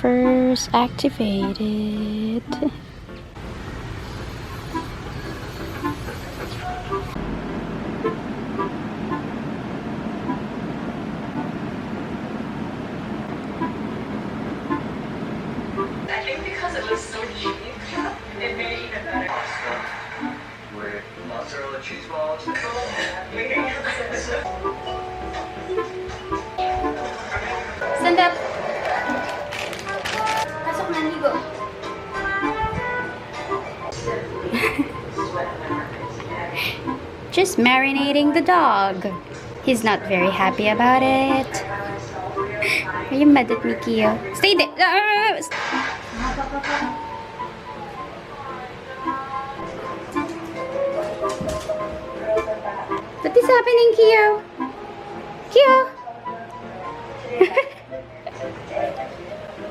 buffers activated. I think because it was so cheap, it made it even better. With mozzarella cheese balls. Stand up! Pasok na, ligo. Just marinating the dog. He's not very happy about it. Are you mad at me, Kio? Stay there! What is happening, Kio? Kio?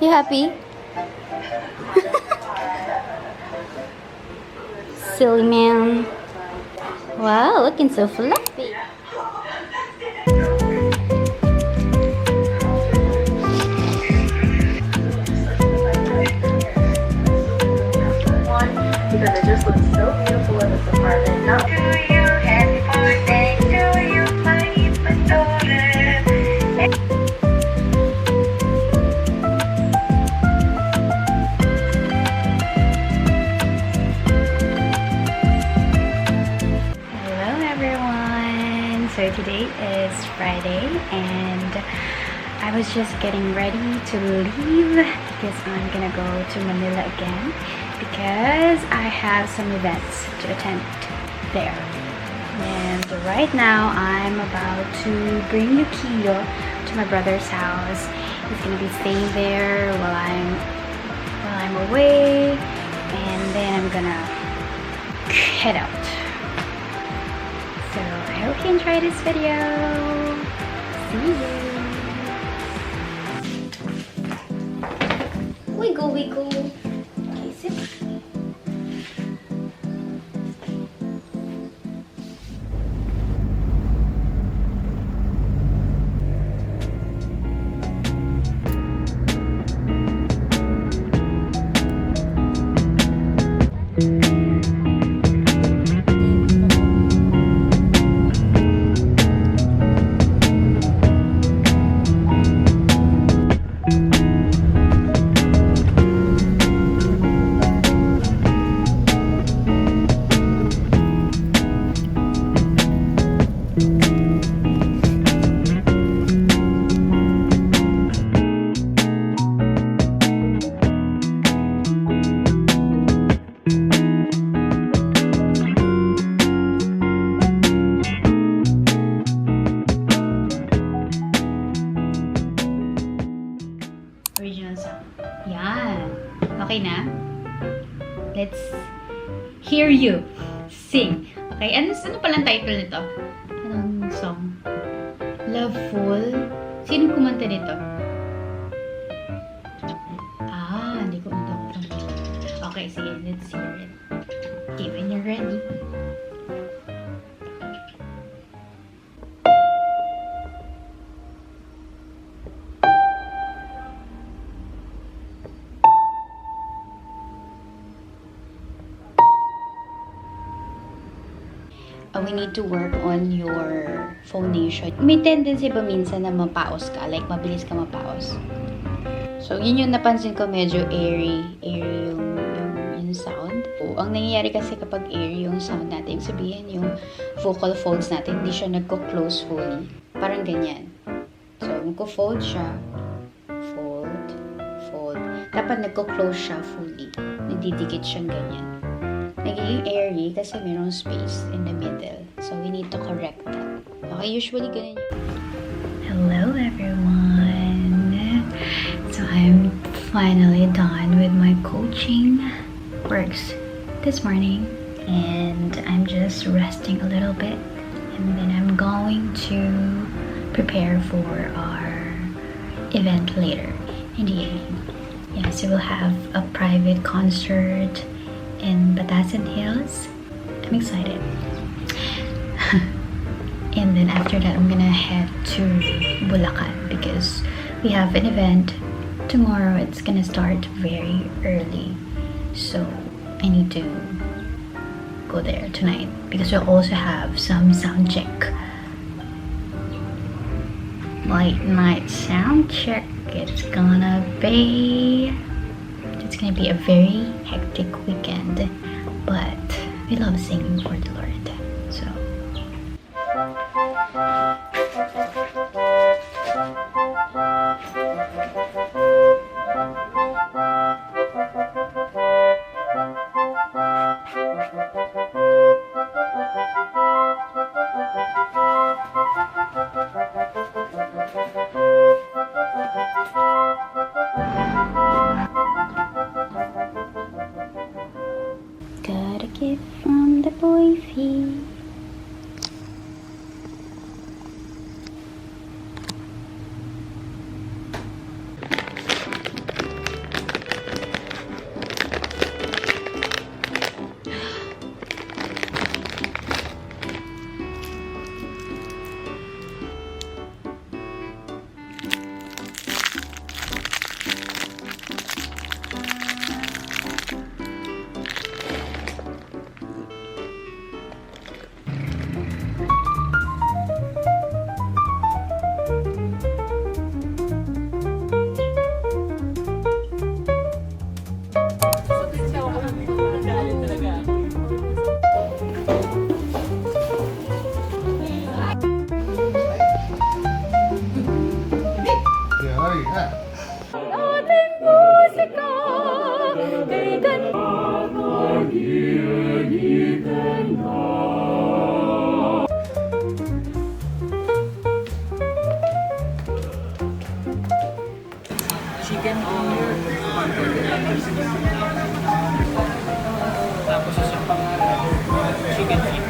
You happy? Silly man. Wow, looking so fluffy. Because it just looks so beautiful in this apartment. Not to you, happy birthday to you, my infant daughter. Hello everyone! So today is Friday and I was just getting ready to leave because I'm gonna go to Manila again because I have some events to attend there. And right now I'm about to bring Yukio to my brother's house. He's gonna be staying there while I'm away, and then I'm gonna head out. So I hope you enjoy this video. See you. Wiggle, wiggle. Okay, sit. Original sound. Yan. Okay na? Let's hear you sing. Okay, ano palang title nito? Anong song? Loveful. Sino kumanta nito? Hindi ko kumanta. Okay, sige. Let's hear it. Okay, when you're ready. We need to work on your phonation. May tendency ba minsan na mapaos ka? Like, mabilis ka mapaos? So, yun yung napansin ko, medyo airy yung sound. O, ang nangyayari kasi kapag airy yung sound natin, sabihin yung vocal folds natin, hindi siya nagko-close fully. Parang ganyan. So, magko-fold siya. Fold, fold. Dapat nagko-close siya fully. Nagdidikit siyang ganyan. Nagiging airy kasi mayroong space in the middle. So, we need to correct that. Okay, usually ganun yung... Hello, everyone! So, I'm finally done with my coaching works this morning. And I'm just resting a little bit. And then I'm going to prepare for our event later in the evening. Yeah, so we'll have a private concert in Batasan Hills. I'm excited. And then after that, I'm gonna head to Bulacan because we have an event tomorrow it's gonna start very early, so I need to go there tonight because we'll also have some sound check. Late night sound check. It's gonna be a very hectic weekend, but we love singing for the Lord, so. Got a gift from the boyfie. Chicken or tapos isa pang chicken feet.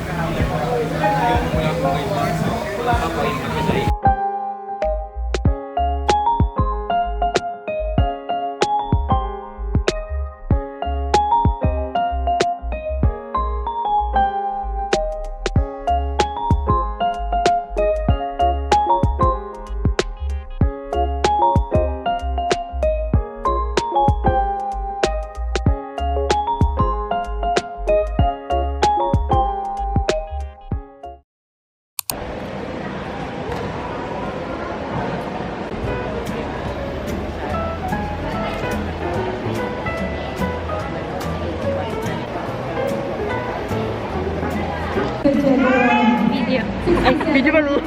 Video ba no?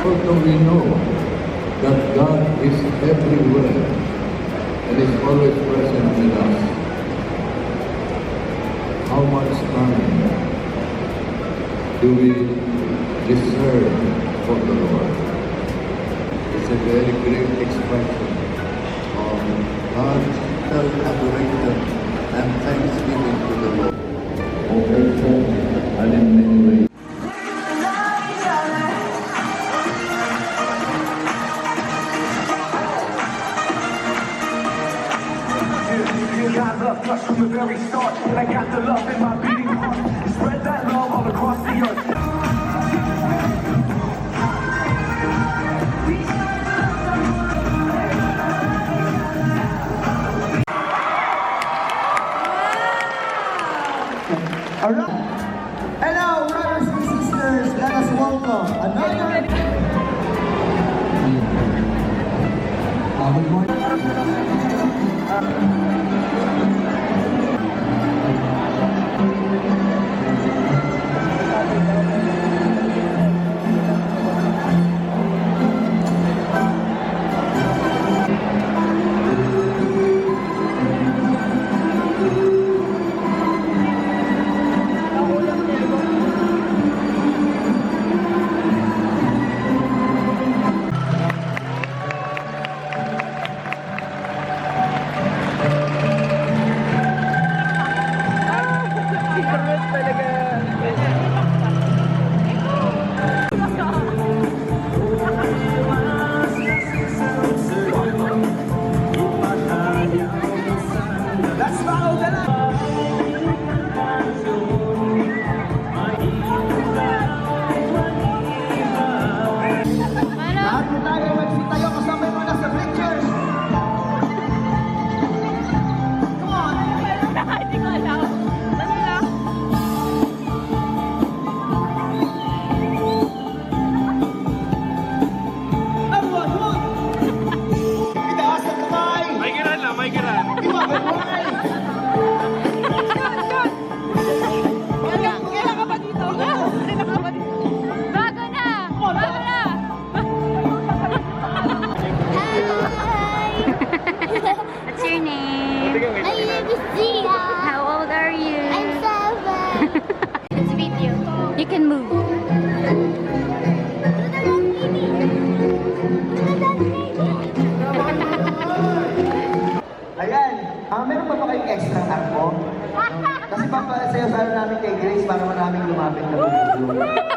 Also we know that God is everywhere and is always present with us. How much time do we deserve for the Lord? It's a very great expression of God's self-adoration and thanksgiving to the Lord. Oh, faithful and in many ways. Got love touch from the very start, and I got the love in my beating heart. Spread that love all across the earth. Alright. And now, brothers and sisters, let us welcome another. Good morning. sinasabi namin kay Grace para maraming lumapit na bumubulong.